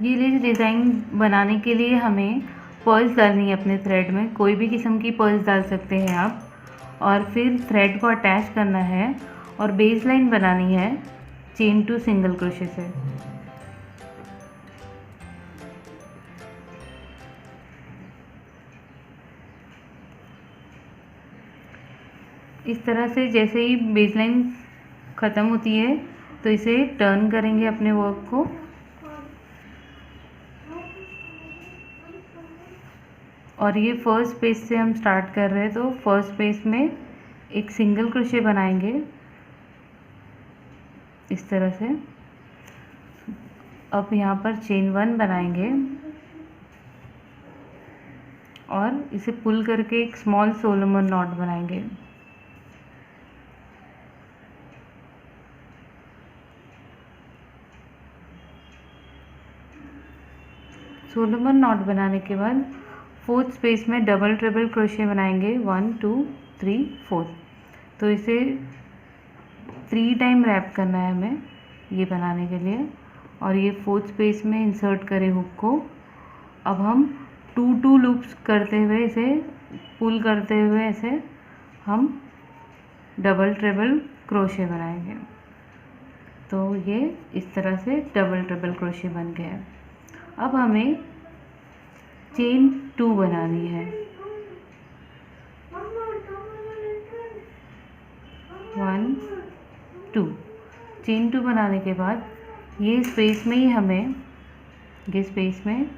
ये डिज़ाइन बनाने के लिए हमें पर्ल्स डालनी है अपने थ्रेड में। कोई भी किस्म की पर्ल्स डाल सकते हैं आप, और फिर थ्रेड को अटैच करना है और बेस लाइन बनानी है चेन टू सिंगल क्रोशे से। इस तरह से जैसे ही बेस लाइन ख़त्म होती है तो इसे टर्न करेंगे अपने वर्क को, और ये फर्स्ट पेज से हम स्टार्ट कर रहे हैं तो फर्स्ट पेज में एक सिंगल क्रोशे बनाएंगे इस तरह से। अब यहाँ पर चेन 1 बनाएंगे और इसे पुल करके एक स्मॉल सोलोमन नॉट बनाएंगे। सोलोमन नॉट बनाने के बाद फोर्थ स्पेस में डबल ट्रिपल क्रोशे बनाएंगे 1 2 3 4। तो इसे 3 टाइम रैप करना है हमें ये बनाने के लिए, और ये फोर्थ स्पेस में इंसर्ट करें हुक को। अब हम 2 लूप्स करते हुए इसे पुल करते हुए ऐसे हम डबल ट्रिपल क्रोशे बनाएंगे। तो ये इस तरह से डबल ट्रिपल क्रोशे बन गया। अब हमें चेन 2 बनानी है। 1 2 चेन 2 बनाने के बाद ये स्पेस में ही हमें ये स्पेस में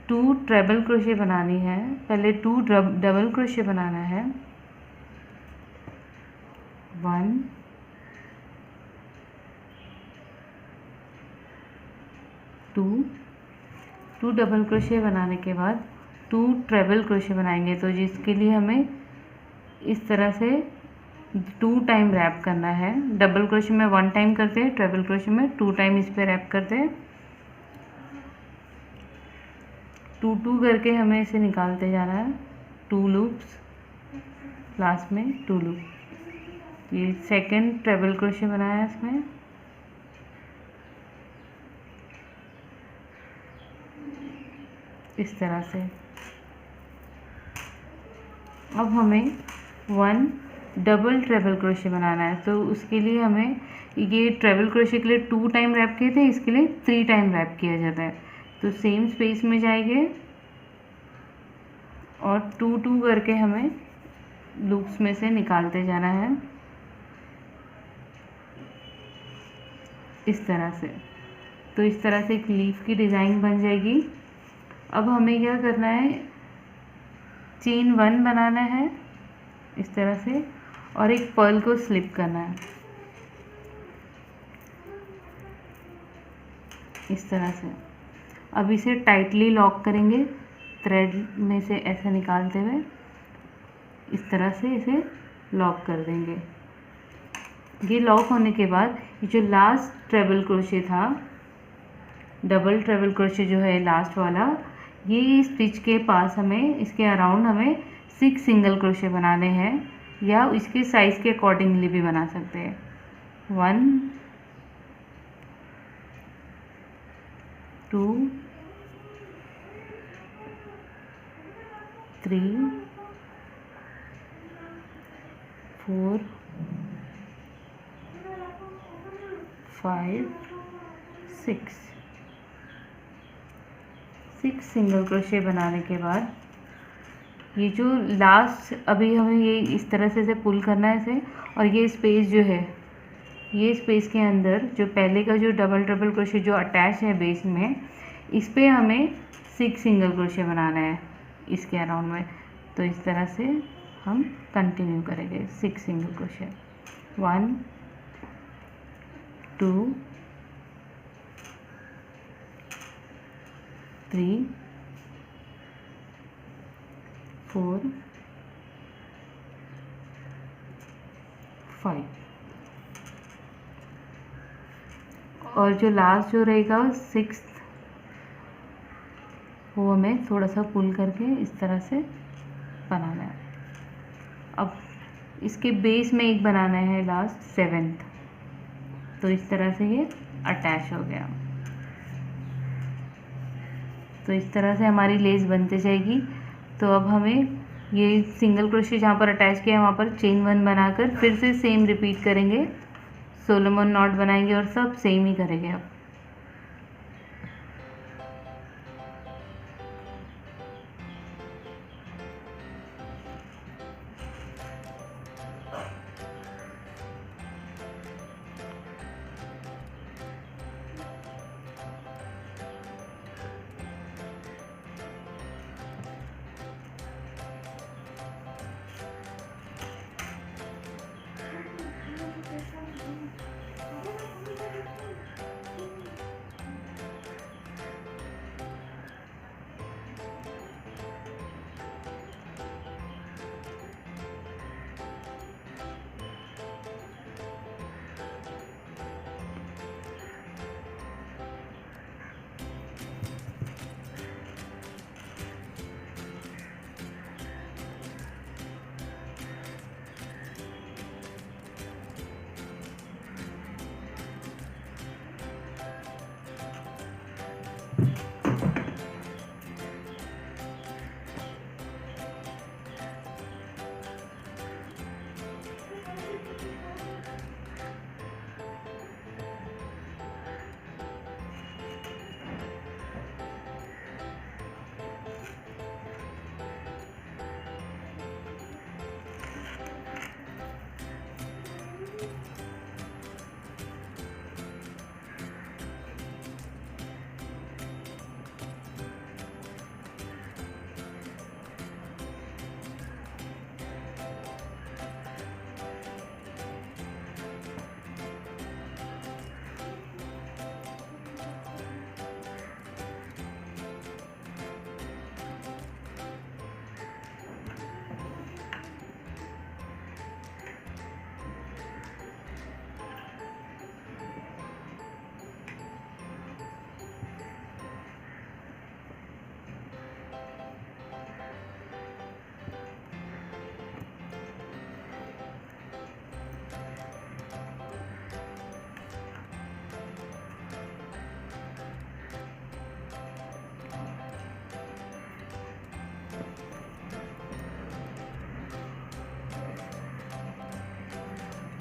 2 ट्रिपल क्रोशे बनानी है। पहले 2 डबल क्रोशे बनाना है। 1 2 डबल क्रोशे बनाने के बाद 2 ट्रिपल क्रोशे बनाएंगे। तो जिसके लिए हमें इस तरह से 2 टाइम रैप करना है। डबल क्रोशे में 1 टाइम करते हैं, ट्रिपल क्रोशे में 2 टाइम इस पे रैप करते हैं। 2 करके हमें इसे निकालते जाना है। 2 लूप्स, लास्ट में 2 लूप। ये सेकंड ट्रिपल क्रोशे बनाया है इसमें। इस तरह से अब हमें 1 डबल ट्रिपल क्रोशे बनाना है। तो उसके लिए हमें ये ट्रिपल क्रोशे के लिए 2 टाइम रैप किए थे, इसके लिए 3 टाइम रैप किया जाता है। तो सेम स्पेस में जाएंगे और 2 करके हमें लूप्स में से निकालते जाना है इस तरह से। तो इस तरह से एक लीफ की डिज़ाइन बन जाएगी। अब हमें क्या करना है, चेन 1 बनाना है इस तरह से, और एक पर्ल को स्लिप करना है इस तरह से। अब इसे टाइटली लॉक करेंगे थ्रेड में से ऐसे निकालते हुए, इस तरह से इसे लॉक कर देंगे। ये लॉक होने के बाद जो लास्ट ट्रिपल क्रोशे था, डबल ट्रिपल क्रोशे जो है लास्ट वाला, ये स्टिच के पास हमें इसके अराउंड हमें 6 सिंगल क्रोशे बनाने हैं, या इसके साइज़ के अकॉर्डिंगली भी बना सकते हैं। 1 2 3 4 5 6 सिंगल क्रोशे बनाने के बाद ये जो लास्ट, अभी हमें ये इस तरह से इसे पुल करना है इसे, और ये स्पेस जो है, ये स्पेस के अंदर जो पहले का जो डबल ट्रिपल क्रोशे जो अटैच है बेस में, इस पे हमें 6 सिंगल क्रोशे बनाना है इसके अराउंड में। तो इस तरह से हम कंटिन्यू करेंगे 6 सिंगल क्रोशे। 1 2 3 4 5, और जो लास्ट जो रहेगा 6th, वो हमें थोड़ा सा पुल करके इस तरह से बनाना है। अब इसके बेस में एक बनाना है लास्ट 7th। तो इस तरह से ये अटैच हो गया। तो इस तरह से हमारी लेस बनते जाएगी। तो अब हमें ये सिंगल क्रोशे जहाँ पर अटैच किया है वहाँ पर चेन 1 बनाकर फिर से सेम रिपीट करेंगे, सोलोमन नॉट बनाएंगे और सब सेम ही करेंगे अब।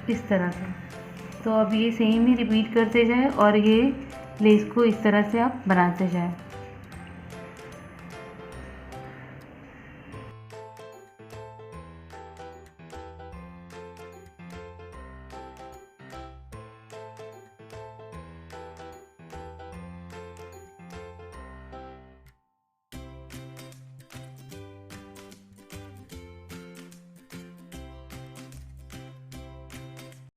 इस तरह से। तो अब ये सेम ही रिपीट करते जाएं और ये लेस को इस तरह से आप बनाते जाएं।